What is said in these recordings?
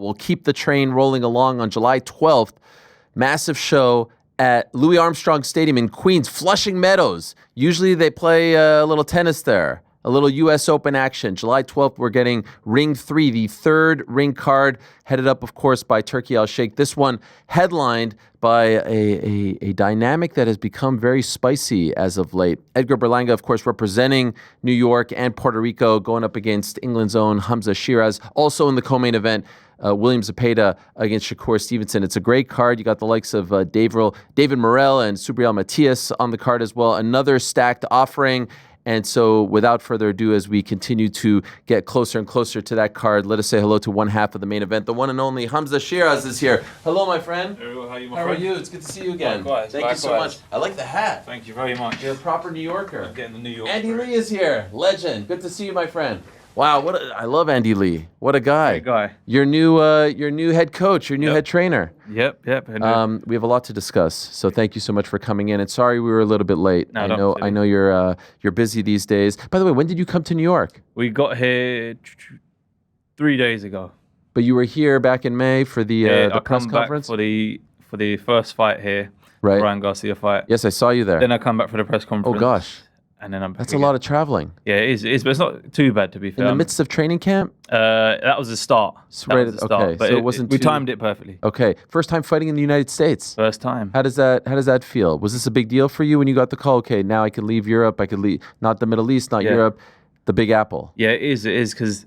We'll keep the train rolling along on July 12th. Massive show at Louis Armstrong Stadium in Queens, Flushing Meadows. Usually they play a little tennis there, a little U.S. Open action. July 12th, we're getting Ring 3, the third ring card, headed up, of course, by Turki Al-Sheikh. This one headlined by a dynamic that has become very spicy as of late. Edgar Berlanga, of course, representing New York and Puerto Rico, going up against England's own Hamzah Sheeraz. Also in the co-main event, William Zepeda against Shakur Stevenson. It's a great card. You got the likes of David Morrell and Subriel Matias on the card as well. Another stacked offering. And so without further ado, as we continue to get closer and closer to that card, let us say hello to one half of the main event. The one and only Hamzah Sheeraz is here. Hello, my friend. How are you, my How friend? are you? It's good to see you again. Likewise. Thank you so much. I like the hat. Thank you very much. You're a proper New Yorker. I'm getting the New York. Andy Lee is here. Legend. Good to see you, my friend. Wow, I love Andy Lee. What a guy. Great guy. Your new head coach, your new head trainer. Yep. We have a lot to discuss, so thank you so much for coming in. And sorry we were a little bit late. No, I know you're busy these days. By the way, when did you come to New York? We got here 3 days ago. But you were here back in May for the press conference? Back for the first fight here, right? Ryan Garcia fight. Yes, I saw you there. Then I come back for the press conference. Oh gosh. And then I'm back That's again. a lot of traveling. Yeah, it is, but it's not too bad, to be fair. In the midst of training camp? That was the start. Okay, but so it wasn't we timed it perfectly. Okay. First time fighting in the United States. First time. How does that feel? Was this a big deal for you when you got the call? Okay, now I can leave Europe. I could leave, not the Middle East, not Europe, the Big Apple. Yeah, it is, because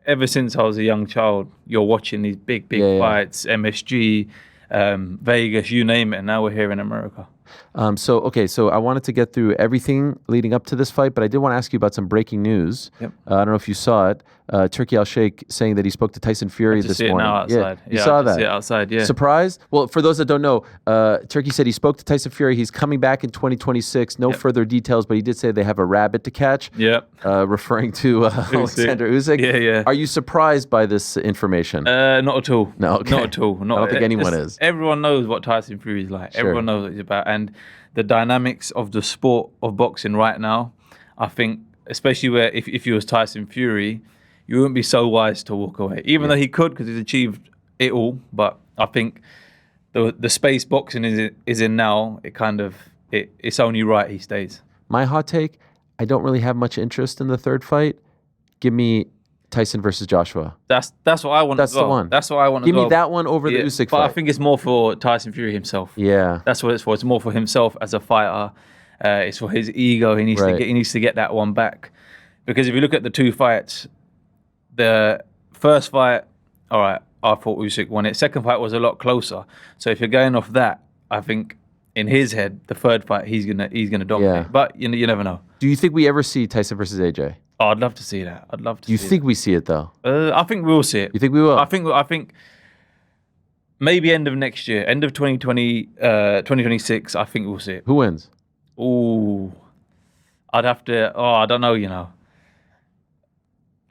ever since I was a young child, you're watching these big fights, MSG, Vegas, you name it, and now we're here in America. So I wanted to get through everything leading up to this fight, but I did want to ask you about some breaking news. Yep. I don't know if you saw it. Turki Al-Sheikh saying that he spoke to Tyson Fury this morning. Now outside. Yeah, you saw that? See it outside, yeah. Surprised? Well, for those that don't know, Turki said he spoke to Tyson Fury. He's coming back in 2026. No further details, but he did say they have a rabbit to catch. Yep. Referring to Alexander Usyk. Yeah. Are you surprised by this information? Not at all. No, okay. Not at all. I don't think anyone is. Everyone knows what Tyson Fury is like. Sure. Everyone knows what he's about. And the dynamics of the sport of boxing right now, I think, especially where if you was Tyson Fury, you wouldn't be so wise to walk away. Even though he could, because he's achieved it all. But I think the space boxing is in now, it's only right he stays. My hot take, I don't really have much interest in the third fight. Give me Tyson versus Joshua. That's what I want. That's as well. the one. That's what I want. Give as well. me that one over the Usyk but fight. I think it's more for Tyson Fury himself. Yeah, that's what it's for. It's more for himself as a fighter. It's for his ego. He needs to get that one back. Because if you look at the two fights, the first fight, all right, I thought Usyk won it. Second fight was a lot closer. So if you're going off that, I think in his head, the third fight he's gonna dominate. Yeah. But you never know. Do you think we ever see Tyson versus AJ? Oh, I'd love to see that. I'd love to. Do you think we see it though? I think we'll see it. You think we will? I think maybe end of next year, end of 2026. I think we'll see it. Who wins? Ooh, I'd have to. Oh, I don't know.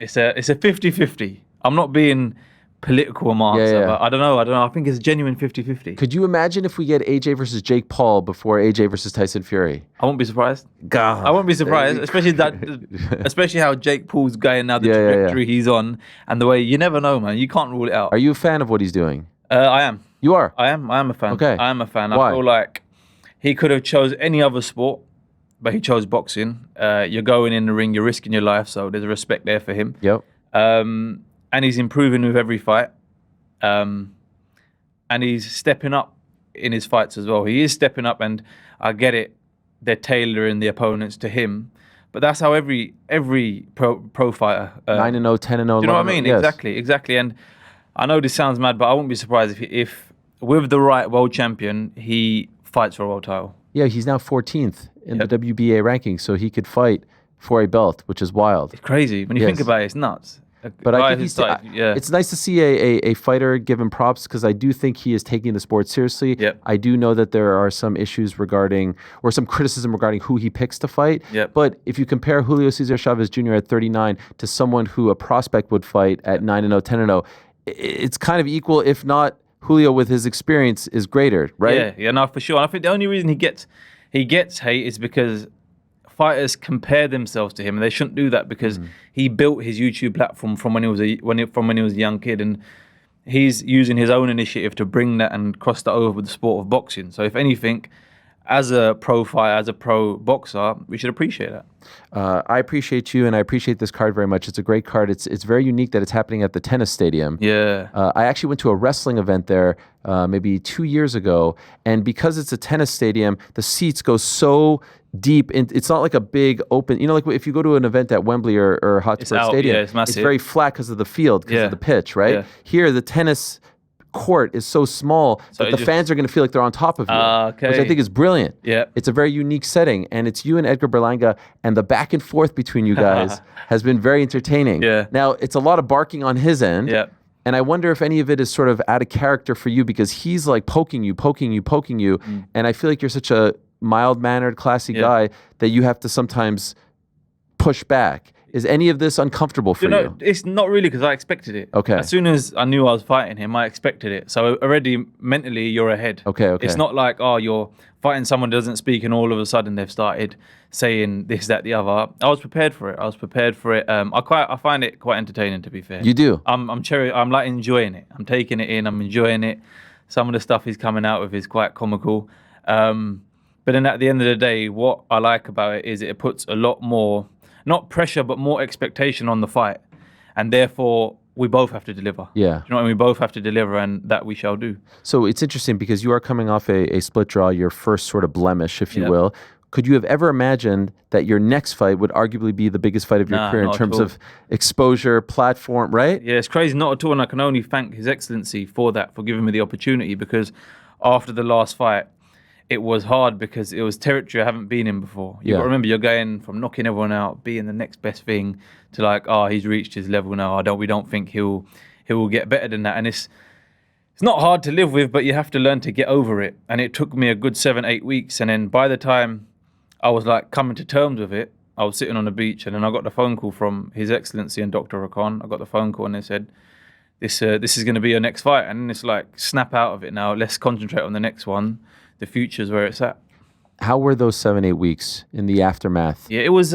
It's a 50-50. I'm not being political on my answer, but I don't know. I think it's a genuine 50-50. Could you imagine if we get AJ versus Jake Paul before AJ versus Tyson Fury? I won't be surprised. God, I won't be surprised, especially how Jake Paul's going now, the trajectory he's on, and the way you never know, man. You can't rule it out. Are you a fan of what he's doing? I am. You are? I am a fan. Okay. I am a fan. Why? I feel like he could have chose any other sport, but he chose boxing. You're going in the ring, you're risking your life, so there's a respect there for him. Yep. And he's improving with every fight. And he's stepping up in his fights as well. He is stepping up, and I get it. They're tailoring the opponents to him, but that's how every pro fighter 9-0, 10-0. Do you know what I mean? Yes. Exactly. And I know this sounds mad, but I wouldn't be surprised if with the right world champion, he fights for a world title. Yeah, he's now 14th in the WBA ranking, so he could fight for a belt, which is wild. It's crazy when you think about it. It's nuts. But I think it's nice to see a fighter give him props, because I do think he is taking the sport seriously. Yep. I do know that there are some issues regarding, or some criticism regarding who he picks to fight. Yep. But if you compare Julio Cesar Chavez Jr. at 39 to someone who a prospect would fight at 9-0, 10-0, it's kind of equal, if not Julio with his experience is greater, right? Yeah, no, for sure. And I think the only reason he gets hate is because fighters compare themselves to him, and they shouldn't do that, because he built his YouTube platform from when he was a young kid, and he's using his own initiative to bring that and cross that over with the sport of boxing. So if anything, as a pro fighter, as a pro boxer, we should appreciate that. I appreciate you, and I appreciate this card very much. It's a great card. It's very unique that it's happening at the tennis stadium. Yeah. I actually went to a wrestling event there maybe 2 years ago, and because it's a tennis stadium, the seats go so deep. It's not like a big open, like if you go to an event at Wembley or Hotspur Stadium, it's massive. It's very flat because of the field, because of the pitch, right? Yeah. Here, the tennis court is so small that the fans are going to feel like they're on top of you, which I think is brilliant. Yeah. It's a very unique setting, and it's you and Edgar Berlanga, and the back and forth between you guys has been very entertaining. Yeah. Now, it's a lot of barking on his end, and I wonder if any of it is sort of out of character for you, because he's like poking you, and I feel like you're such a mild-mannered, classy guy that you have to sometimes push back. Is any of this uncomfortable for you? It's not really, because I expected it. Okay. As soon as I knew I was fighting him, I expected it. So already mentally, you're ahead. Okay. It's not like, you're fighting someone who doesn't speak and all of a sudden they've started saying this, that, the other. I was prepared for it. I find it quite entertaining, to be fair. You do? I'm like enjoying it. I'm taking it in. I'm enjoying it. Some of the stuff he's coming out with is quite comical. But then at the end of the day, what I like about it is it puts a lot more, not pressure, but more expectation on the fight. And therefore, we both have to deliver. Yeah. Do you know what I mean? We both have to deliver, and that we shall do. So it's interesting because you are coming off a split draw, your first sort of blemish, if you will. Could you have ever imagined that your next fight would arguably be the biggest fight of your career in terms of exposure, platform, right? Yeah, it's crazy. Not at all. And I can only thank His Excellency for that, for giving me the opportunity, because after the last fight, it was hard because it was territory I haven't been in before. You got to remember, you're going from knocking everyone out, being the next best thing, to like, he's reached his level now. We don't think he'll get better than that. And it's not hard to live with, but you have to learn to get over it. And it took me a good 7-8 weeks. And then by the time I was like coming to terms with it, I was sitting on the beach, and then I got the phone call from His Excellency and Dr. Rakan. I got the phone call and they said, this is going to be your next fight. And it's like, snap out of it now. Let's concentrate on the next one. The future's where it's at. How were those 7-8 weeks in the aftermath? Yeah, it was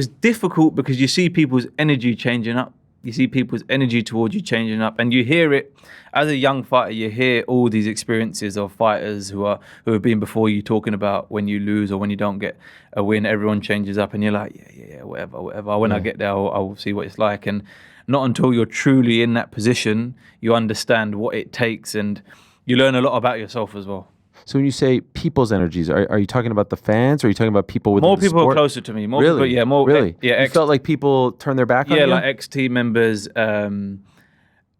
difficult because you see people's energy changing up. You see people's energy towards you changing up, and you hear it as a young fighter. You hear all these experiences of fighters who have been before you talking about when you lose or when you don't get a win. Everyone changes up, and you're like, yeah, whatever. When I get there, I'll see what it's like. And not until you're truly in that position, you understand what it takes, and you learn a lot about yourself as well. So when you say people's energies, are you talking about the fans, or are you talking about people within more the people sport? Are closer to me? More really? People, more really? Yeah, you felt like people turned their back on you? Yeah, like ex-team members,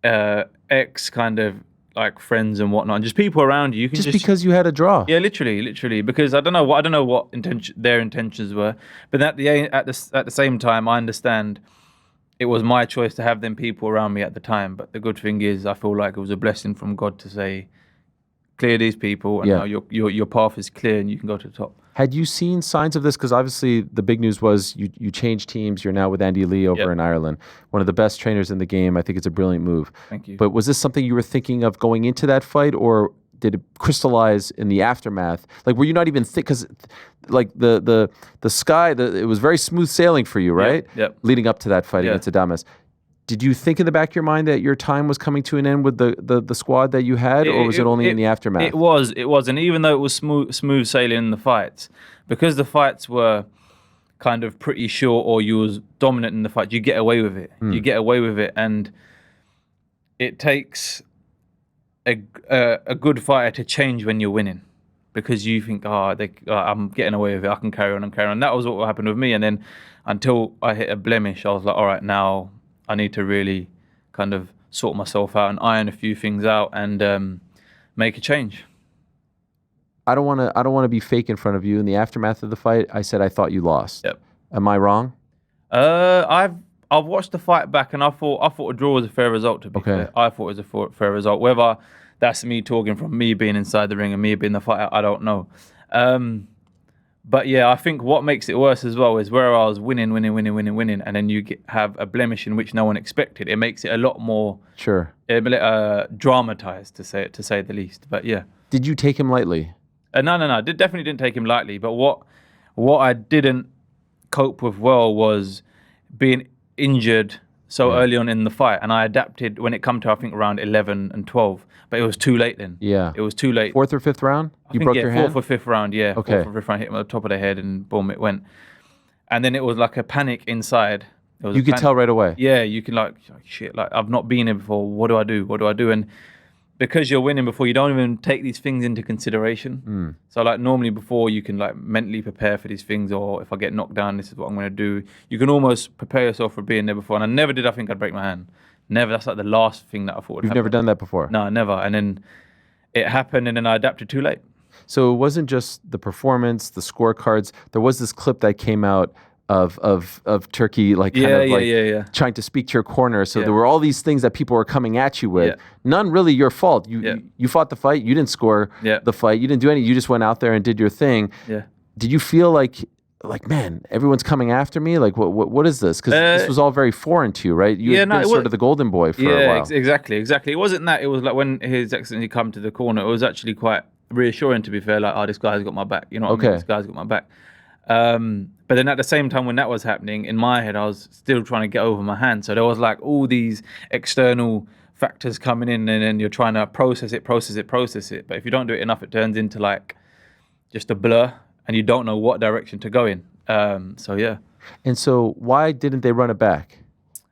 ex kind of like friends and whatnot, and just people around you. You can just because you had a draw. Yeah, literally. Because I don't know what their intentions were, but at the same time, I understand it was my choice to have them people around me at the time. But the good thing is, I feel like it was a blessing from God to say, clear these people, and now your path is clear and you can go to the top. Had you seen signs of this? Because obviously the big news was you changed teams. You're now with Andy Lee over in Ireland, one of the best trainers in the game. I think it's a brilliant move. Thank you. But was this something you were thinking of going into that fight, or did it crystallize in the aftermath? Like, were you not even because like the sky, it was very smooth sailing for you, right? Yep. Leading up to that fight against Adames. Did you think in the back of your mind that your time was coming to an end with the squad that you had, or was it only in the aftermath? It was. And even though it was smooth sailing in the fights, because the fights were kind of pretty short, or you was dominant in the fight, you get away with it. You get away with it, and it takes a good fighter to change when you're winning, because you think, I'm getting away with it, I can carry on. That was what happened with me. And then until I hit a blemish, I was like, all right, now I need to really kind of sort myself out and iron a few things out and make a change. I don't want to be fake in front of you. In the aftermath of the fight, I said I thought you lost. Yep. Am I wrong? I've watched the fight back, and I thought a draw was a fair result, to be fair. I thought it was a fair result. Whether that's me talking from me being inside the ring and me being the fighter, I don't know. But yeah, I think what makes it worse as well is where I was winning, and then you have a blemish in which no one expected. It makes it a lot more dramatized, to say the least. But yeah. Did you take him lightly? No. Definitely didn't take him lightly. But what I didn't cope with well was being injured so early on in the fight, and I adapted when it come to I think around 11 and 12, but it was too late then. Yeah. It was too late. 4th or 5th round? You broke your hand? 4th or 5th round, yeah. Okay. 4th or 5th round, hit him at the top of the head, and boom, it went. And then it was like a panic inside. You could tell right away. Yeah, you can like shit. Like I've not been here before. What do I do? What do I do? And because you're winning before, you don't even take these things into consideration. So like normally before, you can like mentally prepare for these things. Or if I get knocked down, this is what I'm going to do. You can almost prepare yourself for being there before. And I never did. I think I'd break my hand. Never. That's like the last thing that I thought would happen. You've never done that before? No, never. And then it happened, and then I adapted too late. So it wasn't just the performance, the scorecards. There was this clip that came out of Turkey, like trying to speak to your corner. So there were all these things that people were coming at you with. None really your fault. You fought the fight. You didn't score the fight. You didn't do anything. You just went out there and did your thing. Did you feel like man, everyone's coming after me? Like what is this? Because this was all very foreign to you, right? You had been sort of the golden boy for a while. Exactly. It wasn't that. It was like when His Excellency come to the corner, it was actually quite reassuring, to be fair. Like, oh, this guy's got my back. You know what I mean? This guy's got my back. But then at the same time when that was happening, in my head, I was still trying to get over my hand. So there was like all these external factors coming in, and then you're trying to process it. But if you don't do it enough, it turns into like just a blur, and you don't know what direction to go in. So yeah. And so why didn't they run it back?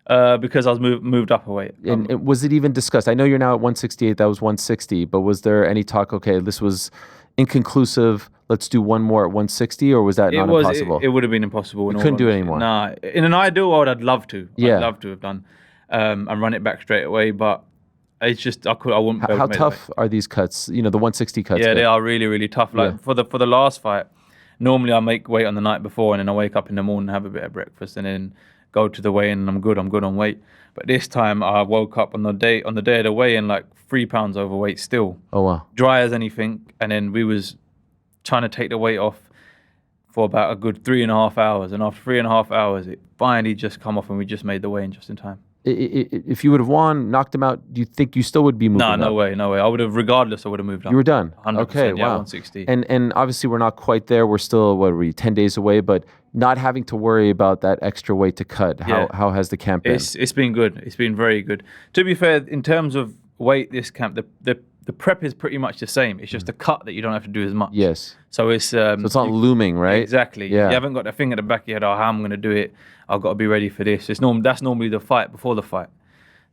Because I was moved up a weight. And was it even discussed? I know you're now at 168, that was 160, but was there any talk, okay, this was inconclusive, let's do one more at 160, or was that not impossible? It would have been impossible. You couldn't do it anymore? Nah, in an ideal world, I'd love to. I'd love to have done and run it back straight away, but it's just, I wouldn't be able How to make tough are these cuts, the 160 cuts? Yeah, they are really, really tough. Like for the last fight, normally I make weight on the night before, and then I wake up in the morning, have a bit of breakfast, and then go to the weigh-in, and I'm good on weight. But this time I woke up on the day of the weigh-in like 3 pounds overweight still. Oh wow. Dry as anything. And then we was trying to take the weight off for about a good 3.5 hours. And after 3.5 hours, it finally just come off, and we just made the weigh-in just in time. If you would have won, knocked him out, do you think you still would be moving up? No way. I would have, regardless, I would have moved up. You were done? 100%, okay, yeah, wow. 160. And obviously we're not quite there. We're still, 10 days away, but not having to worry about that extra weight to cut. How has the camp been? It's been good. It's been very good. To be fair, in terms of weight, this camp, the prep is pretty much the same. It's just the cut that you don't have to do as much. Yes. So it's so it's not looming, right? Exactly. Yeah. You haven't got that thing at the back of your head, how I'm going to do it. I've got to be ready for this. That's normally the fight before the fight.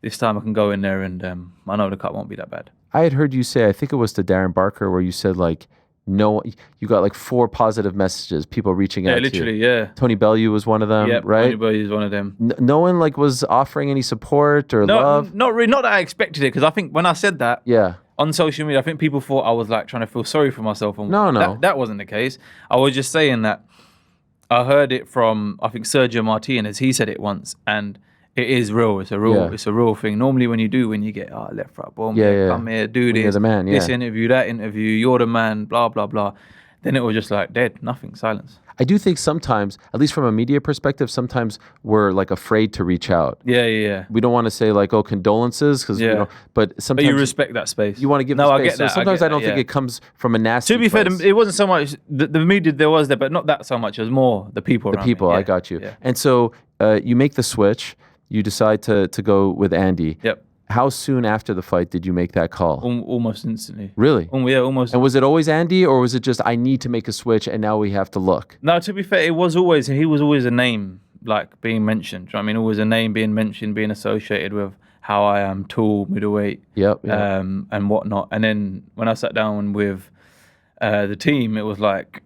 This time I can go in there, and I know the cut won't be that bad. I had heard you say, I think it was to Darren Barker, where you said like, no, you got like 4 positive messages, people reaching out to you. Literally, yeah. Tony Bellew was one of them, right? Tony Bellew is one of them. No one like was offering any support or love? Not really, not that I expected it, because I think when I said that on social media, I think people thought I was like trying to feel sorry for myself. And No. That wasn't the case. I was just saying that I heard it from, I think, Sergio Martinez. He said it once, and it is real. It's a real thing. Normally when you get left, right, boom, come here, do this. You're the man, this interview, that interview, you're the man, blah, blah, blah. Then it was just like dead, nothing, silence. I do think sometimes, at least from a media perspective, sometimes we're like afraid to reach out. Yeah. We don't want to say like, oh, condolences, because but sometimes you respect that space. You want to give the space. I get that. So sometimes I don't think it comes from a nasty To be place. fair, it wasn't so much the media there was there, but not that so much. It was more the people. The people, I got you. Yeah. And so you make the switch. You decide to go with Andy. Yep. How soon after the fight did you make that call? Almost instantly. Really? Yeah, almost. And was it always Andy, or was it just, I need to make a switch and now we have to look? No, to be fair, he was always a name like being mentioned. I mean, always a name being mentioned, being associated with how I am tall, middleweight, and whatnot. And then when I sat down with the team, it was like,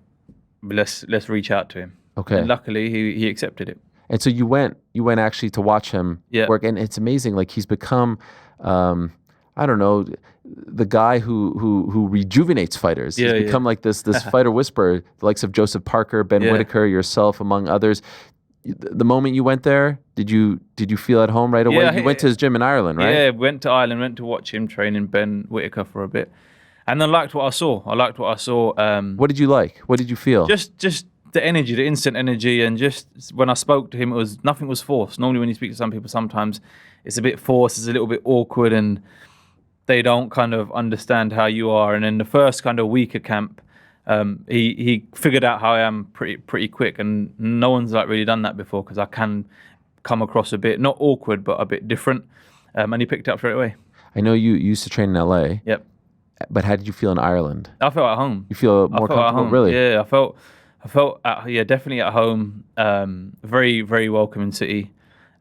let's reach out to him. Okay. And luckily, he accepted it. And so you went actually to watch him work, and it's amazing. Like he's become, I don't know, the guy who rejuvenates fighters. He's become like this fighter whisperer, the likes of Joseph Parker, Ben Whitaker, yourself, among others. The moment you went there, did you feel at home right away? Yeah, you went to his gym in Ireland, right? Yeah, went to Ireland, went to watch him training Ben Whitaker for a bit, and I liked what I saw. What did you like? What did you feel? Just the energy, the instant energy, and just when I spoke to him, nothing was forced. Normally when you speak to some people, sometimes it's a bit forced, it's a little bit awkward, and they don't kind of understand how you are. And in the first kind of week of camp, he figured out how I am pretty quick, and no one's like really done that before, because I can come across a bit, not awkward, but a bit different. And he picked it up straight away. I know you used to train in LA. Yep. But how did you feel in Ireland? I felt at home. You feel more comfortable? Really? Yeah, I felt definitely at home. Very, very welcoming city.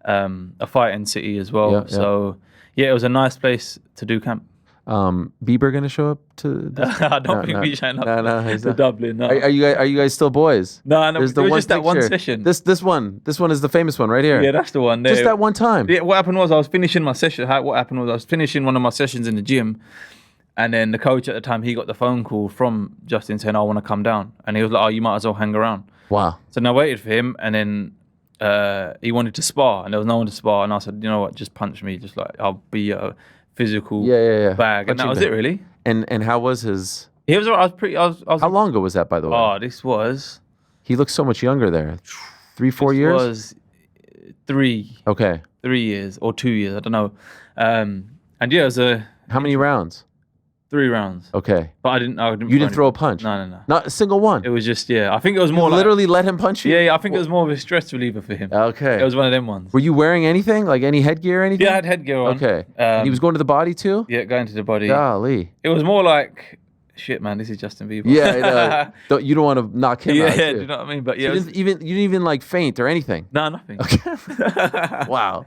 A fighting city as well. Yeah, so it was a nice place to do camp. Bieber going to show up to this? I don't think he's showing up he's to not. Dublin. No. Are you guys still boys? No, There's it was just that one session. This one is the famous one right here. Yeah, that's the one. There. Just that one time. Yeah, what happened was I was finishing my session. What happened was I was finishing one of my sessions in the gym, and then the coach at the time, he got the phone call from Justin saying, "I want to come down," and he was like, "Oh, you might as well hang around." Wow. So then I waited for him, and then he wanted to spar, and there was no one to spar, and I said, "You know what? Just punch me. Just like I'll be a physical bag," and that was it really. And how was his? He was. I was. How long ago was that, by the way? Oh, this was. He looks so much younger there. 3-4 years. Was 3. Okay. 3 years or 2 years. I don't know. And yeah, it was a. How many rounds? 3 rounds. Okay. But I didn't. You didn't throw a punch? No. Not a single one? It was just, I think it was more literally let him punch you? Yeah, I think it was more of a stress reliever for him. Okay. It was one of them ones. Were you wearing anything? Like any headgear or anything? Yeah, I had headgear on. Okay. And he was going to the body too? Yeah, going to the body. Golly. It was more like, shit, man, this is Justin Bieber. Yeah, I know. You don't want to knock him out. Yeah, do you know what I mean? But yeah. So you didn't even like faint or anything? No, nothing. Okay. Wow.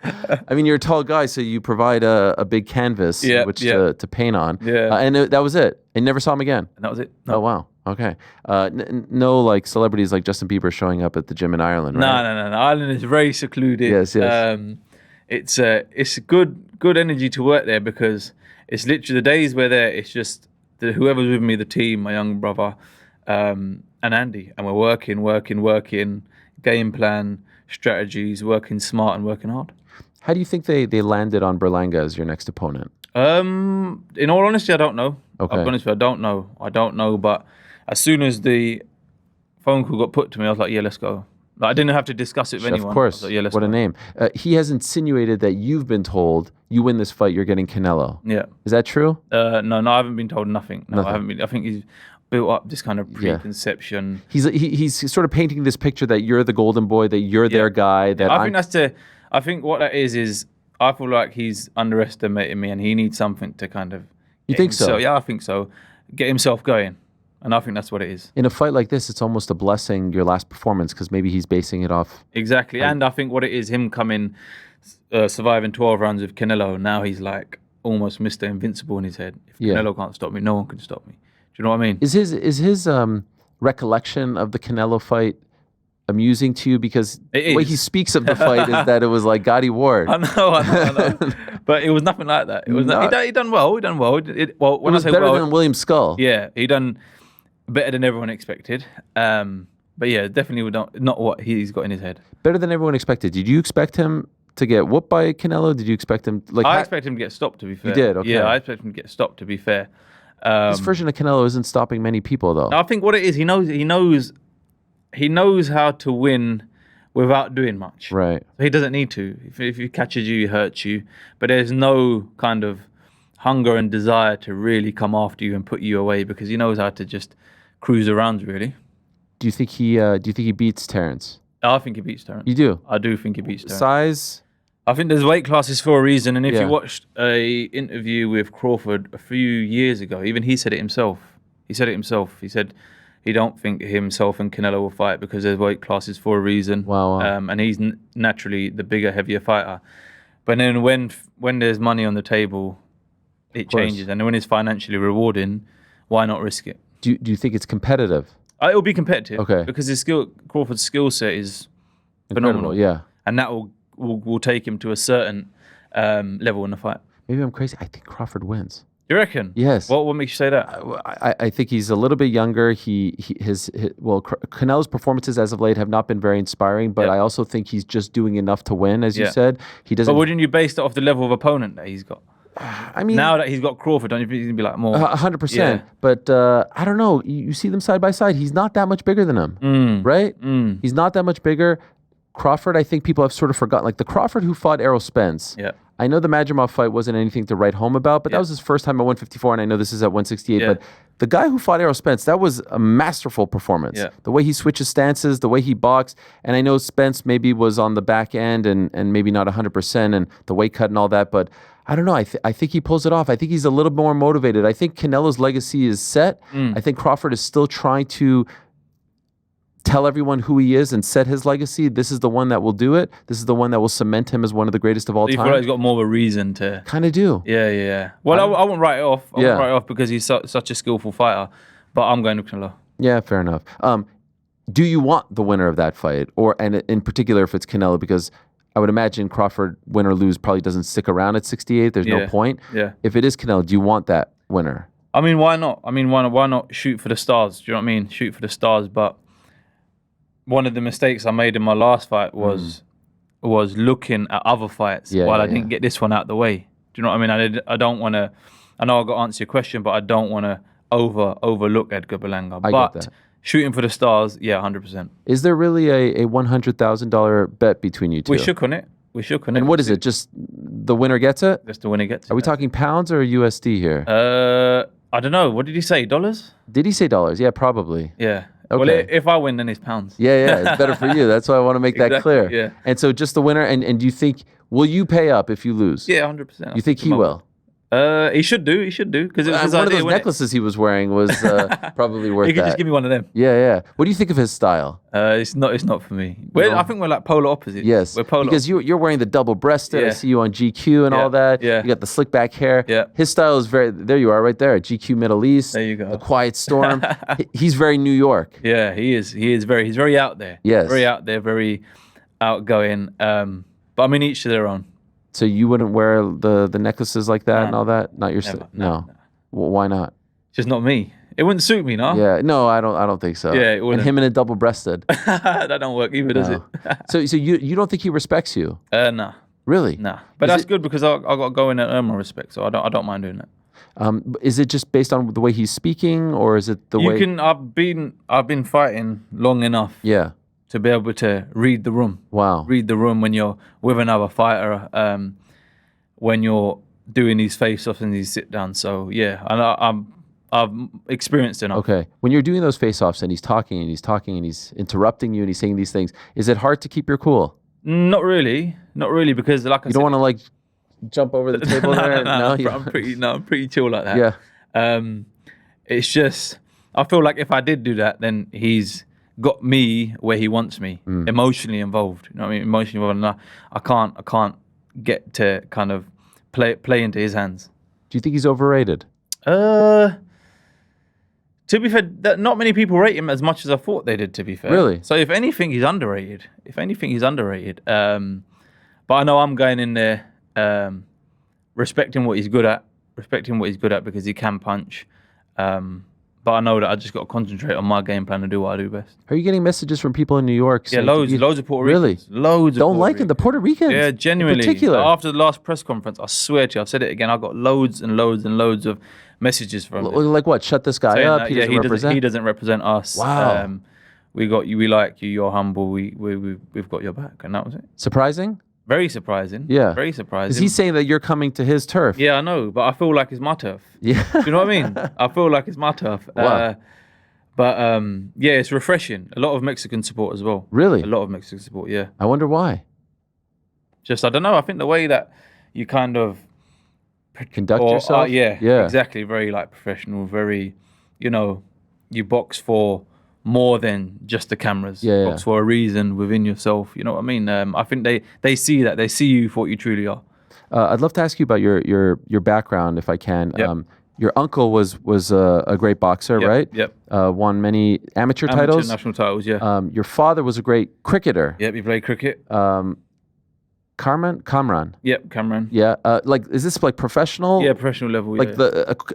I mean, you're a tall guy, so you provide a big canvas to paint on. Yeah. And that was it. And never saw him again. And that was it. No. Oh, wow. Okay. No like celebrities like Justin Bieber showing up at the gym in Ireland, right? No. Ireland is very secluded. Yes. It's good energy to work there because it's literally the days where there it's just whoever's with me, the team, my young brother, and Andy, and we're working, game plan, strategies, working smart and working hard. How do you think they landed on Berlanga as your next opponent? In all honesty, I don't know. Okay. I'll be honest with you, I don't know. But as soon as the phone call got put to me, I was like, yeah, let's go. Like, I didn't have to discuss it with anyone. Of course. Like, yeah, let's what go. A name. He has insinuated that you've been told you win this fight, you're getting Canelo. Yeah. Is that true? No, I haven't been told nothing. No, Nothing. I haven't been. I think he's built up this kind of preconception. He's sort of painting this picture that you're the golden boy, that you're their guy. That I think what that is I feel like he's underestimating me, and he needs something to kind of. You think so? Yeah, I think so. Get himself going, and I think that's what it is. In a fight like this, it's almost a blessing your last performance because maybe he's basing it off. Exactly, and I think what it is, him coming, surviving 12 rounds with Canelo. Now he's like almost Mr. Invincible in his head. If Canelo can't stop me, no one can stop me. Do you know what I mean? Is his recollection of the Canelo fight amusing to you? Because the way he speaks of the fight is that it was like Gotti Ward. I know. But it was nothing like that. It was he done well. When it was better than William Skull. Yeah, he done better than everyone expected. But yeah, definitely not what he's got in his head. Better than everyone expected. Did you expect him to get whooped by Canelo? Did you expect him I expect him to get stopped, to be fair. You did? Okay. Yeah, I expect him to get stopped, to be fair. This version of Canelo isn't stopping many people, though. I think what it is, he knows how to win without doing much. Right. He doesn't need to. If he catches you, he hurts you. But there's no kind of hunger and desire to really come after you and put you away because he knows how to just cruise around, really. Do you think he beats Terence? I think he beats Terence. You do? I do think he beats Terence. Size? I think there's weight classes for a reason. And if you watched a interview with Crawford a few years ago, even he said it himself. He said he don't think himself and Canelo will fight because there's weight classes for a reason. Wow. And he's naturally the bigger, heavier fighter. But then when there's money on the table, it changes. And when it's financially rewarding, why not risk it? Do you think it's competitive? It will be competitive. Okay. Because Crawford's skill set is Incredible, phenomenal. yeah. And that will take him to a certain level in the fight. Maybe I'm crazy. I think Crawford wins. You reckon? Yes. What makes you say that? I think he's a little bit younger. Canelo's performances as of late have not been very inspiring, but I also think he's just doing enough to win, as you said. He doesn't. But wouldn't you base it off the level of opponent that he's got? I mean, now that he's got Crawford, don't you think he's gonna be like more? 100%. Yeah. But I don't know. You see them side by side. He's not that much bigger than him, right? He's not that much bigger. Crawford, I think people have sort of forgotten. Like the Crawford who fought Errol Spence. Yeah. I know the Madrimov fight wasn't anything to write home about, but that was his first time at 154, and I know this is at 168. But the guy who fought Errol Spence, that was a masterful performance. Yeah. The way he switches stances, the way he boxed, and I know Spence maybe was on the back end and maybe not 100% and the weight cut and all that, but I don't know. I think he pulls it off. I think he's a little more motivated. I think Canelo's legacy is set. I think Crawford is still trying to tell everyone who he is and set his legacy. This is the one that will do it. This is the one that will cement him as one of the greatest of all time. You feel like he's got more of a reason to... Kind of do. Yeah. Well, I won't write it off. I won't write it off because he's such a skillful fighter, but I'm going to Canelo. Yeah, fair enough. Do you want the winner of that fight? And in particular, if it's Canelo, because I would imagine Crawford, win or lose, probably doesn't stick around at 68. There's no point. Yeah. If it is Canelo, do you want that winner? I mean, why not? Why not shoot for the stars? Do you know what I mean? Shoot for the stars. But one of the mistakes I made in my last fight was looking at other fights while I didn't get this one out the way. Do you know what I mean? I don't want to... I know I got to answer your question, but I don't want to overlook Edgar Berlanga. I get that. Shooting for the stars, 100%. Is there really a $100,000 bet between you two? We shook on it. And what is it? Just the winner gets it? Just the winner gets it. Are we talking pounds or USD here? I don't know. What did he say? Dollars? Did he say dollars? Yeah, probably. Yeah. Okay. Well, if I win, then it's pounds. Yeah. It's better for you. That's why I want to make that clear. Yeah. And so just the winner. And do you think, will you pay up if you lose? Yeah, 100%. You think he will? He should do. Because it was his one of idea, those necklaces he was wearing was probably worth that. He could just give me one of them. Yeah. What do you think of his style? It's not for me. I think we're like polar opposites. Yes. We're polar. Because you're wearing the double-breasted. I see you on GQ and all that. Yeah. You got the slick back hair. Yeah. His style is very. There you are, right there. GQ Middle East. There you go. A Quiet Storm. He's very New York. Yeah, he is. He's very out there. Yes. Very out there. Very outgoing. But I mean, each to their own. So you wouldn't wear the necklaces like that and all that? Not your Never, no. Well, why not? Just not me. It wouldn't suit me, no? Yeah, no, I don't think so. Yeah, it wouldn't. And him in a double-breasted. That don't work either, does it? So you don't think he respects you? Nah. Really? Nah. But that's good because I got to go in and earn my respect, so I don't mind doing that. Is it just based on the way he's speaking, or is it the way? I've been fighting long enough. Yeah. To be able to read the room. Wow. Read the room when you're with another fighter, when you're doing these face-offs and these sit-downs. So, yeah, and I've experienced enough. Okay. When you're doing those face-offs and he's talking and he's interrupting you and he's saying these things, is it hard to keep your cool? Not really, because like I said... You don't want to, like, jump over the table there? No, I'm pretty chill like that. Yeah. It's just, I feel like if I did do that, then he's got me where he wants me, emotionally involved. You know what I mean? Emotionally involved. And I can't get to kind of play into his hands. Do you think he's overrated? To be fair, not many people rate him as much as I thought they did, to be fair. Really? So if anything, he's underrated. But I know I'm going in there respecting what he's good at because he can punch. But I know that I just got to concentrate on my game plan and do what I do best. Are you getting messages from people in New York? Yeah, loads of Puerto Ricans. Really? Loads of Don't Puerto like Ricans. it. The Puerto Ricans? Yeah, genuinely. In particular. After the last press conference, I swear to you, I've said it again, I got loads and loads and loads of messages from them. Like what? Shut this guy up? He doesn't represent us. Wow. We got you. We like you. You're humble. We've got your back, and that was it. Surprising? Very surprising. Yeah. Very surprising. Is he saying that you're coming to his turf? Yeah, I know, but I feel like it's my turf. Yeah. Do you know what I mean? I feel like it's my turf. Wow. Yeah, it's refreshing. A lot of Mexican support as well. Really? A lot of Mexican support. Yeah. I wonder why. Just I don't know. I think the way that you kind of conduct yourself. Yeah. Exactly. Very like professional. Very, you box for more than just the cameras. Yeah. Box for a reason within yourself. You know what I mean? I think they see that. They see you for what you truly are. I'd love to ask you about your background, if I can. Yep. Your uncle was a great boxer, right? Yep. Won many amateur titles. National titles, yeah. Your father was a great cricketer. Yep, he played cricket. Kamran. Yep, Cameron. Yeah. Is this like professional? Yeah, professional level. Like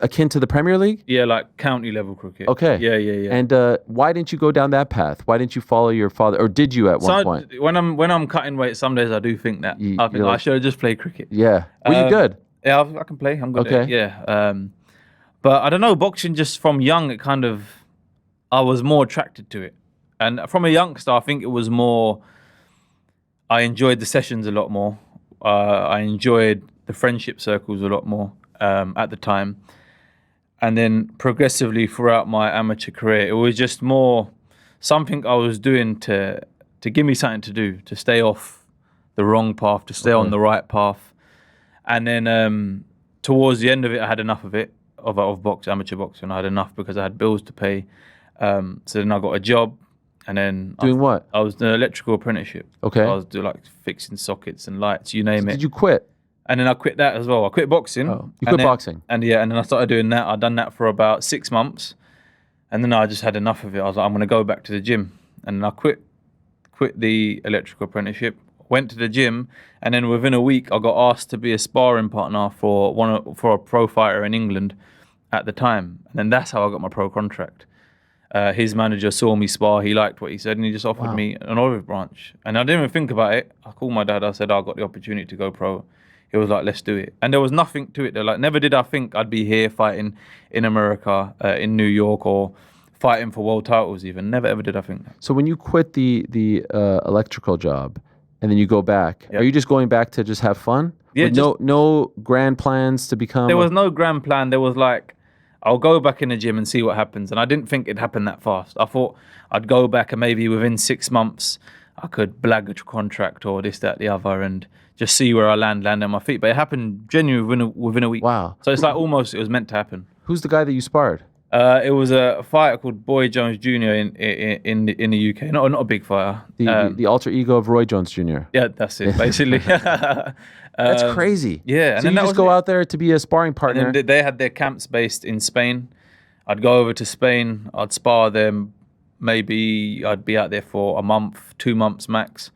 akin to the Premier League? Yeah, like county level cricket. Okay. Yeah. And why didn't you go down that path? Why didn't you follow your father, or did you at one point? When I'm cutting weight, some days I do think that. I think I should have just played cricket. Yeah. Were you good? Yeah, I can play. I'm good. Okay. At it. Yeah. But I don't know, boxing just from young, I was more attracted to it. And from a youngster, I think it was more, I enjoyed the sessions a lot more. I enjoyed the friendship circles a lot more at the time. And then progressively throughout my amateur career, it was just more something I was doing to give me something to do, to stay off the wrong path, to stay on the right path. And then towards the end of it, I had enough of it, of amateur boxing. I had enough because I had bills to pay. So then I got a job. And then doing what? I was doing an electrical apprenticeship. Okay. I was doing like fixing sockets and lights, you name it. Did you quit? And then I quit that as well. I quit boxing. Oh, you quit boxing? And then I started doing that. I'd done that for about 6 months. And then I just had enough of it. I was like, I'm going to go back to the gym. And then I quit the electrical apprenticeship, went to the gym. And then within a week, I got asked to be a sparring partner for a pro fighter in England at the time. And then that's how I got my pro contract. His manager saw me spar, he liked what he said, and he just offered me an olive branch. And I didn't even think about it. I called my dad, I said, I got the opportunity to go pro. He was like, let's do it. And there was nothing to it. They're like, never did I think I'd be here fighting in America, in New York, or fighting for world titles even. Never ever did I think that. So when you quit the electrical job and then you go back, are you just going back to just have fun? Yeah. With no grand plans to become... There was no grand plan. There was like, I'll go back in the gym and see what happens. And I didn't think it'd happen that fast. I thought I'd go back and maybe within 6 months, I could blag a contract or this, that, the other, and just see where I land on my feet. But it happened genuinely within a week. Wow. So it's like almost it was meant to happen. Who's the guy that you sparred? It was a fighter called Boy Jones Jr. in the UK. Not a big fighter. The alter ego of Roy Jones Jr. Yeah, that's it, basically. That's crazy. Yeah. So you just go out there to be a sparring partner. And they had their camps based in Spain. I'd go over to Spain. I'd spar them. Maybe I'd be out there for a month, 2 months max.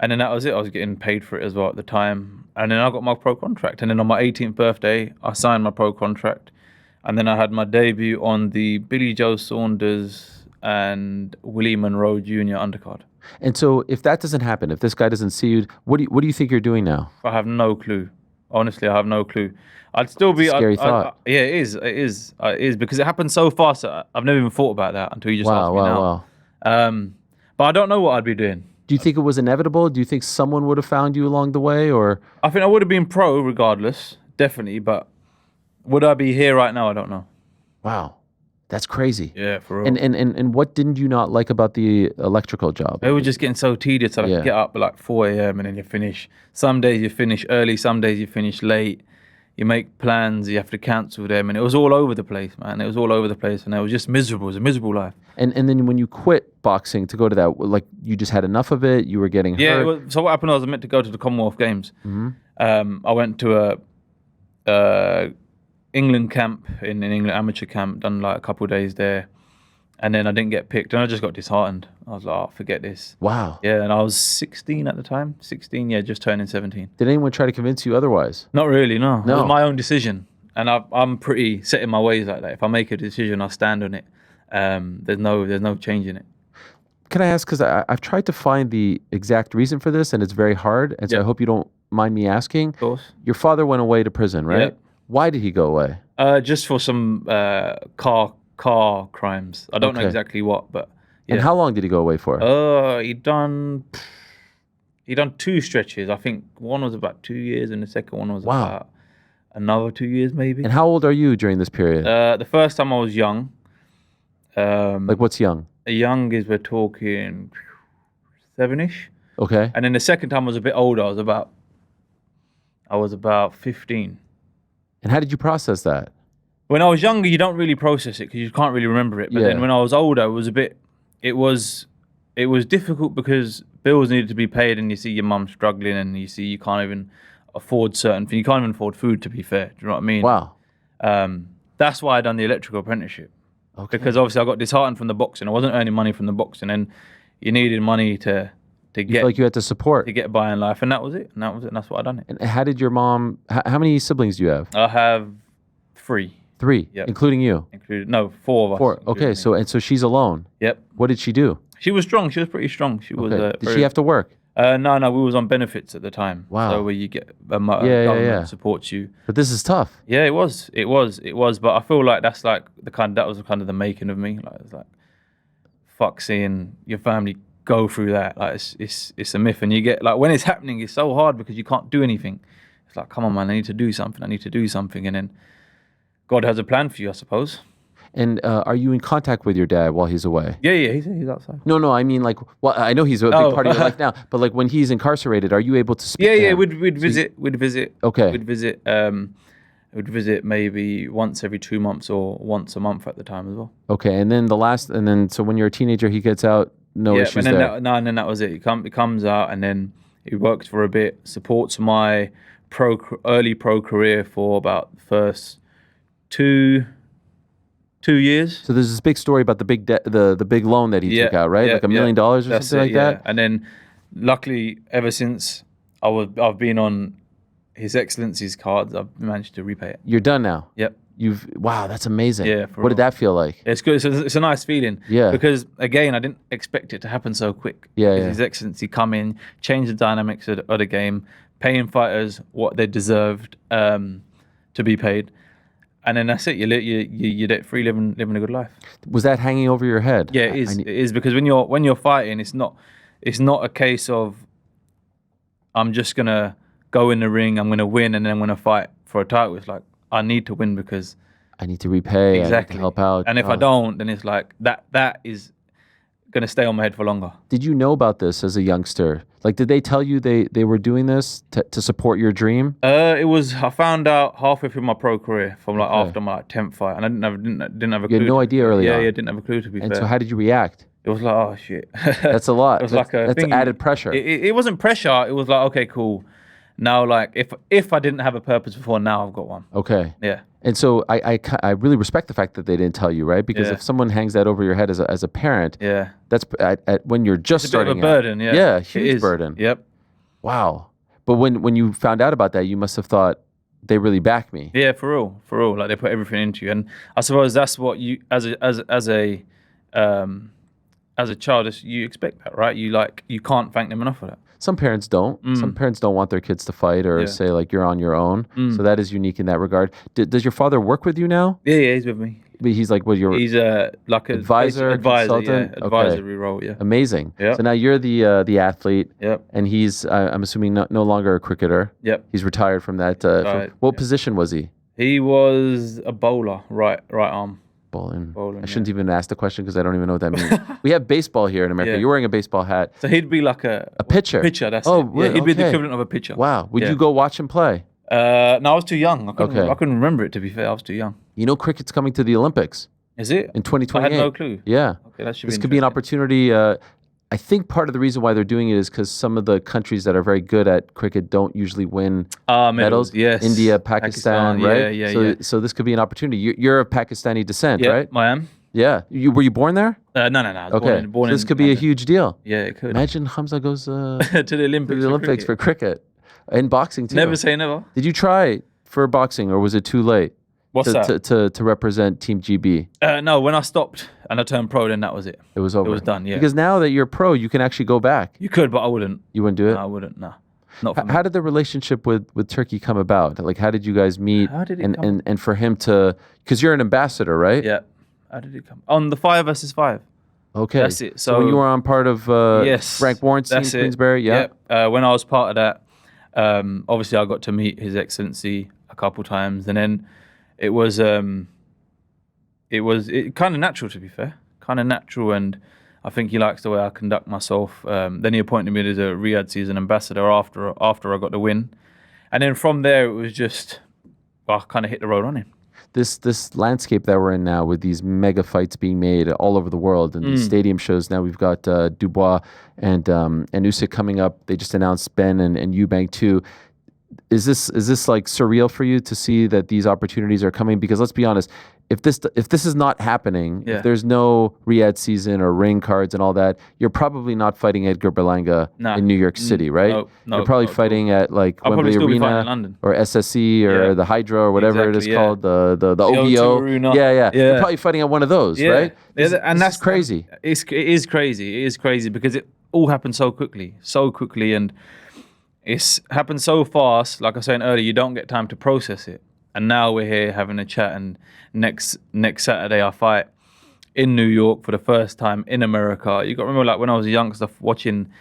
And then that was it. I was getting paid for it as well at the time. And then I got my pro contract. And then on my 18th birthday, I signed my pro contract. And then I had my debut on the Billy Joe Saunders and Willie Monroe Jr. undercard. And so if that doesn't happen, if this guy doesn't see you, what do you think you're doing now? I have no clue. Honestly, I have no clue. I'd still be... Scary thought. Yeah, it is because it happened so fast. I've never even thought about that until you just asked me now. Wow. But I don't know what I'd be doing. Do you think it was inevitable? Do you think someone would have found you along the way, or? I think I would have been pro regardless, definitely. But would I be here right now? I don't know. Wow. That's crazy. Yeah, for real. And what didn't you not like about the electrical job? It was just getting so tedious. I'd get up at like 4 a.m. and then you finish. Some days you finish early, some days you finish late. You make plans, you have to cancel them. And it was all over the place, man. It was all over the place. And it was just miserable. It was a miserable life. And then when you quit boxing to go to that, like you just had enough of it? You were getting hurt? Yeah, so what happened was I was meant to go to the Commonwealth Games. Mm-hmm. I went to a England camp, in England, amateur camp, done like a couple of days there. And then I didn't get picked and I just got disheartened. I was like, oh, forget this. Wow. Yeah, and I was 16 at the time. 16, yeah, just turning 17. Did anyone try to convince you otherwise? Not really, no. It was my own decision. And I'm pretty set in my ways like that. If I make a decision, I'll stand on it. There's no changing it. Can I ask, because I've tried to find the exact reason for this and it's very hard. And so I hope you don't mind me asking. Of course. Your father went away to prison, right? Yep. Why did he go away? Just for some car crimes. I don't know exactly what, but yeah. And how long did he go away for? He done 2 stretches. I think one was about 2 years and the second one was about another 2 years maybe. And how old are you during this period? The first time I was young. Like what's young? Young is, we're talking 7-ish. Okay. And then the second time I was a bit older. I was about 15. And how did you process that? When I was younger, you don't really process it because you can't really remember it. But then when I was older, it was difficult because bills needed to be paid and you see your mum struggling and you see you can't even afford certain things. You can't even afford food, to be fair. Do you know what I mean? Wow. That's why I done the electrical apprenticeship. Okay. Because obviously I got disheartened from the boxing. I wasn't earning money from the boxing and you needed money to get... like you had to support. To get by in life. And that was it. And that's what I done it. And how did your mom... How many siblings do you have? I have 3. 3, including you? 4 of us. 4. Okay, so she's alone. Yep. What did she do? She was strong. She was pretty strong. She was. Did she have to work? No. We was on benefits at the time. Wow. So where you get government supports you. But this is tough. Yeah, it was. But I feel like that was kind of the making of me. Like it's like, fuck, seeing your family go through that. Like it's a myth, and you get like when it's happening, it's so hard because you can't do anything. It's like, come on, man, I need to do something. And then God has a plan for you, I suppose. And are you in contact with your dad while he's away? Yeah, he's outside. No, I mean, like, well, I know he's a big part of your life now, but like when he's incarcerated, are you able to speak to him? We'd visit. Okay. We'd visit maybe once every 2 months or once a month at the time as well. Okay, and then so when you're a teenager, he gets out, no issues and then there. and then that was it. He comes out, and then he works for a bit, supports my early pro career for about the first 2 years. So there's this big story about the big the big loan that he took out, right? Like $1 million or something like that. And then, luckily, ever since I've been on His Excellency's cards, I've managed to repay it. You're done now. Yep. Wow, that's amazing. Yeah. What did that feel like? It's good. It's a nice feeling. Yeah. Because again, I didn't expect it to happen so quick. Yeah. His Excellency come in, change the dynamics of the game, paying fighters what they deserved to be paid. And then that's it. You're debt free, living a good life. Was that hanging over your head? Yeah, it is. It is, because when you're fighting, it's not a case of I'm just gonna go in the ring, I'm gonna win, and then I'm gonna fight for a title. It's like I need to win because I need to repay. Exactly. I need to help out. And if I don't, then it's like that is gonna stay on my head for longer. Did you know about this as a youngster? Like, did they tell you they were doing this to support your dream? I found out halfway through my pro career from after my 10th fight, and I didn't have a clue. You had no idea early on. Yeah, didn't have a clue, to be fair. And so how did you react? It was like, oh shit. That's a lot. It was that's added pressure. It wasn't pressure. It was like, okay, cool. Now, like, if I didn't have a purpose before, now I've got one. Okay. Yeah. And so I really respect the fact that they didn't tell you, right? Because if someone hangs that over your head as a parent, that's when you're just starting. It's a bit of a burden, Yeah, huge burden. Yep. Wow. But when you found out about that, you must have thought, they really back me. Yeah, for real. Like, they put everything into you, and I suppose that's what you as a child, you expect that, right? You can't thank them enough for that. Some parents don't. Some parents don't want their kids to fight or say, like, you're on your own. So that is unique in that regard. Does your father work with you now? Yeah, he's with me. But he's like, he's like an advisor, consultant? Advisory role, yeah. Amazing. Yep. So now you're the athlete. Yep. And he's, I'm assuming, no longer a cricketer. Yep. He's retired from that. What position was he? He was a bowler, right arm. Bowling. I shouldn't even ask the question because I don't even know what that means. We have baseball here in America. Yeah. You're wearing a baseball hat. So he'd be like a pitcher. Pitcher, that's it. Yeah, he'd be the equivalent of a pitcher. Wow. Would you go watch him play? No, I was too young. I couldn't remember it, to be fair. I was too young. You know, cricket's coming to the Olympics. Is it? In 2028. I had no clue. Yeah. Okay, that should This could be an opportunity. I think part of the reason why they're doing it is because some of the countries that are very good at cricket don't usually win medals. Yes. India, Pakistan, right? Yeah. So this could be an opportunity. You're of Pakistani descent, right? I am. Yeah. Were you born there? No. Okay. Born so this in could be a huge deal. Yeah, it could. Imagine Hamzah goes to the Olympics, for cricket. And boxing too. Never say never. Did you try for boxing or was it too late? What's that? To represent Team GB? No, when I stopped and I turned pro, then that was it. It was over. It was done, yeah. Because now that you're pro, you can actually go back. You could, but I wouldn't. You wouldn't do it? No, I wouldn't, no. Not for me. How did the relationship with Turkey come about? Like, how did you guys meet? How did it come? And for him to, because you're an ambassador, right? Yeah. How did it come? On the 5 versus 5. Okay. That's it. So when you were on part of Frank Warren's team, Queensberry, when I was part of that, obviously I got to meet His Excellency a couple times, and then it was kind of natural, to be fair, and I think he likes the way I conduct myself. Then he appointed me as a Riyadh season ambassador after I got the win, and then from there it was just I kind of hit the road running. This landscape that we're in now with these mega fights being made all over the world and these stadium shows. Now we've got Dubois and Usyk coming up. They just announced Ben and Eubank too. Is this like surreal for you to see that these opportunities are coming? Because let's be honest, if this is not happening, if there's no Riyadh season or ring cards and all that, you're probably not fighting Edgar Berlanga in New York City, right? No, you're probably fighting at like Wembley Arena or SSE or the Hydro or whatever it is called, the OVO. Yeah. You're probably fighting at one of those, right? And that's crazy. It is crazy because it all happened so quickly, and it's happened so fast. Like I was saying earlier, you don't get time to process it. And now we're here having a chat, and next Saturday I fight in New York for the first time in America. You got to remember, like when I was a youngster watching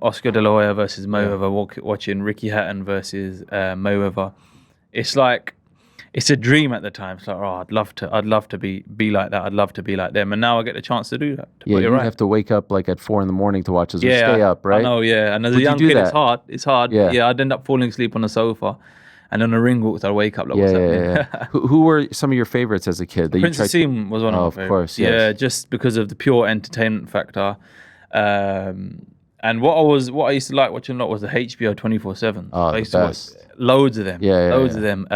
Oscar De La Hoya versus Mayweather, watching Ricky Hatton versus Mayweather. It's like, it's a dream at the time. It's like, oh, I'd love to be like that. I'd love to be like them. And now I get the chance to do that. You have to wake up like at 4 a.m. to watch us or stay up, right? I know, yeah. And as a young kid, it's hard. It's hard. Yeah. I'd end up falling asleep on the sofa. And on the ring walks, I'd wake up like, what's happening? Who were some of your favorites as a kid? Prince Asim was one of my favorites. Of course, yes. Yeah, just because of the pure entertainment factor. And what I used to like watching a lot was the HBO 24/7. Oh, I used the to best. watch loads of them. Loads of them.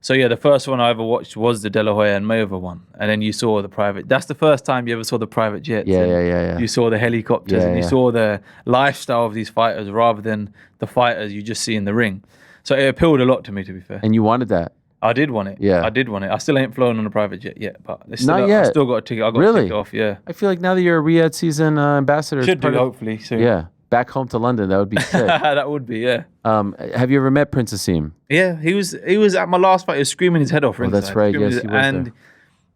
So the first one I ever watched was the De La Hoya and Mayweather one, and then you saw the private. That's the first time you ever saw the private jets. Yeah. You saw the helicopters, and you saw the lifestyle of these fighters rather than the fighters you just see in the ring. So it appealed a lot to me, to be fair. And you wanted that? I did want it. Yeah, I did want it. I still ain't flown on a private jet yet, but not yet. I still got a ticket. I got a ticket off. Yeah. I feel like now that you're a Riyadh season ambassador, should do hopefully soon. Yeah. Back home to London, that would be sick. That would be, yeah. Have you ever met Prince Asim? Yeah, he was at my last fight. He was screaming his head off. Oh, that's right. Yes, he was and there.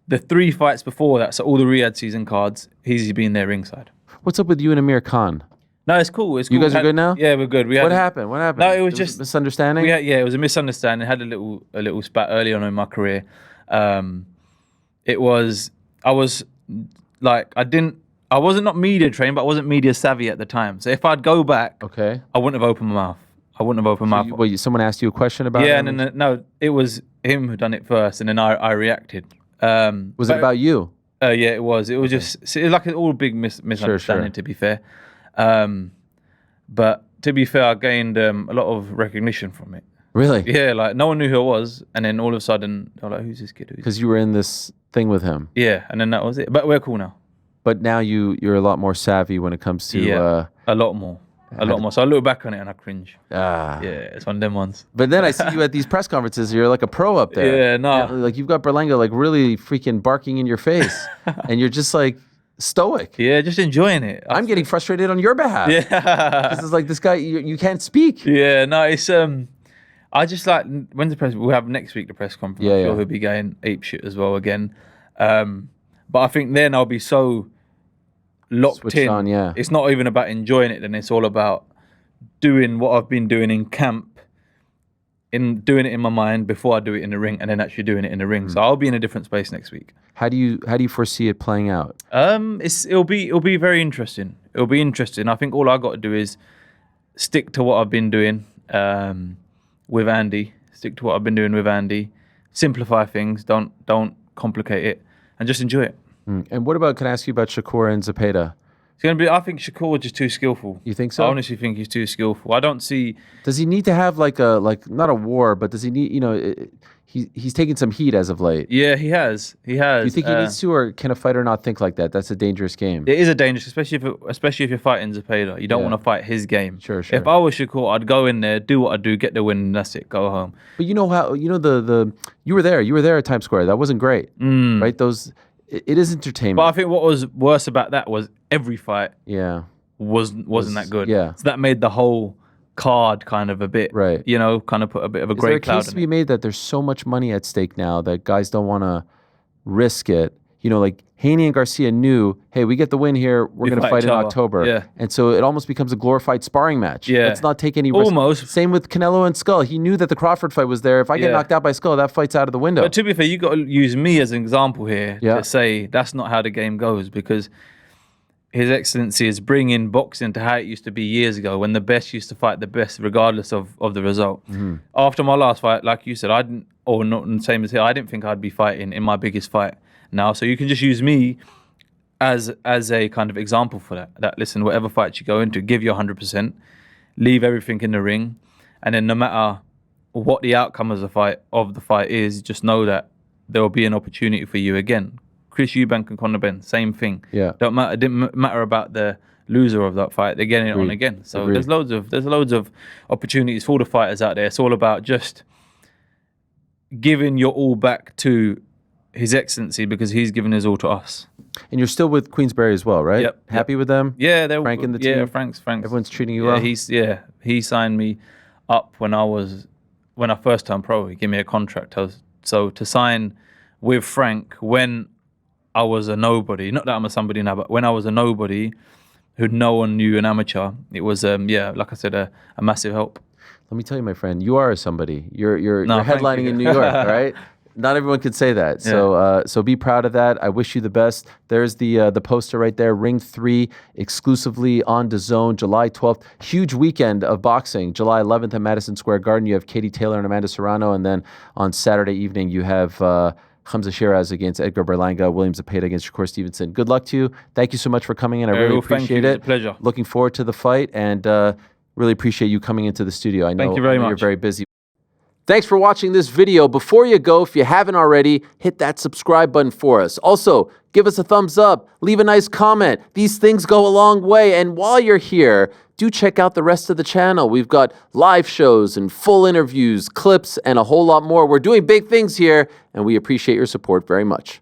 The 3 fights before that, so all the Riyadh season cards, he's been there ringside. What's up with you and Amir Khan? No, it's cool. It's cool. You guys are good now? Yeah, we're good. What happened? No, it was just a misunderstanding. It was a misunderstanding. I had a little spat early on in my career. I wasn't not media trained, but I wasn't media savvy at the time. So if I'd go back, I wouldn't have opened my mouth. Someone asked you a question about him? And then, no, it was him who done it first, and then I reacted. Was it about you? Yeah, it was. It was just it was like an all big misunderstanding, to be fair. But to be fair, I gained a lot of recognition from it. Really? Yeah, like no one knew who I was, and then all of a sudden, they're like, "Who's this kid?" Because you were in this thing with him. Yeah, and then that was it. But we're cool now. But now you're a lot more savvy when it comes to a lot more. So I look back on it and I cringe. Yeah, it's one of them ones. But then I see you at these press conferences. You're like a pro up there. Yeah, no. Like you've got Berlanga like really freaking barking in your face, and you're just like stoic. Yeah, just enjoying it. I'm getting frustrated on your behalf. Yeah, because it's like this guy you can't speak. Yeah, no, it's I just like when's the press? We'll have next week the press conference. I'm sure he'll be going ape shit as well again. But I think then I'll be so locked Switched in. On, yeah. It's not even about enjoying it, then it's all about doing what I've been doing in camp, doing it in my mind before I do it in the ring, and then actually doing it in the ring. So I'll be in a different space next week. How do you foresee it playing out? It'll be very interesting. It'll be interesting. I think all I got to do is stick to what I've been doing with Andy. Stick to what I've been doing with Andy. Simplify things. Don't complicate it, and just enjoy it. And what about? Can I ask you about Shakur and Zepeda? I think Shakur is just too skillful. You think so? I honestly think he's too skillful. I don't see. Does he need to have like not a war, but does he need? He's taking some heat as of late. Yeah, he has. Do you think he needs to, or can a fighter not think like that? That's a dangerous game. It is a dangerous, especially if you're fighting Zepeda. You don't want to fight his game. Sure. If I was Shakur, I'd go in there, do what I do, get the win, and that's it. Go home. But you know how you were there. You were there at Times Square. That wasn't great, right? It is entertainment. But I think what was worse about that was every fight wasn't that good. Yeah. So that made the whole card kind of a bit, right. Kind of put a bit of a grey cloud in it. Is there a case to be made that there's so much money at stake now that guys don't want to risk it? Like Haney and Garcia knew, hey, we get the win here, we're going to fight in October. Yeah. And so it almost becomes a glorified sparring match. Yeah. Let's not take any risk. Almost. Same with Canelo and Skull. He knew that the Crawford fight was there. If I get knocked out by Skull, that fight's out of the window. But to be fair, you got to use me as an example here to say that's not how the game goes, because His Excellency is bringing boxing to how it used to be years ago, when the best used to fight the best regardless of the result. Mm-hmm. After my last fight, like you said, I didn't think I'd be fighting in my biggest fight now. So you can just use me as a kind of example for that. Listen, whatever fight you go into, give your 100%, leave everything in the ring, and then no matter what the outcome of the fight is, just know that there will be an opportunity for you again. Chris Eubank and Conor Benn, same thing. Yeah. It didn't matter about the loser of that fight. They're getting it on again. So there's loads of opportunities for the fighters out there. It's all about just giving your all back to His Excellency, because he's given his all to us. And you're still with Queensberry as well, right? Yep. Happy with them? Yeah, they're Frank and the team. Yeah, Frank's. Everyone's treating you well. He signed me up when I first turned pro. He gave me a contract. So to sign with Frank when I was a nobody, not that I'm a somebody now, but when I was a nobody, who no one knew, an amateur. It was, like I said, a massive help. Let me tell you, my friend, you are somebody. You're No, thank headlining you. in New York, all right? Not everyone could say that. So be proud of that. I wish you the best. There's the poster right there. Ring 3, exclusively on DAZN, July 12th. Huge weekend of boxing. July 11th at Madison Square Garden. You have Katie Taylor and Amanda Serrano. And then on Saturday evening, you have Hamzah Sheeraz against Edgar Berlanga, William Zepeda against Shakur Stevenson. Good luck to you. Thank you so much for coming in. I really appreciate it. It's a pleasure. Looking forward to the fight, and really appreciate you coming into the studio. I know, Thank you very much. You're very busy. Thanks for watching this video. Before you go, if you haven't already, hit that subscribe button for us. Also, give us a thumbs up, leave a nice comment. These things go a long way. And while you're here, do check out the rest of the channel. We've got live shows and full interviews, clips, and a whole lot more. We're doing big things here, and we appreciate your support very much.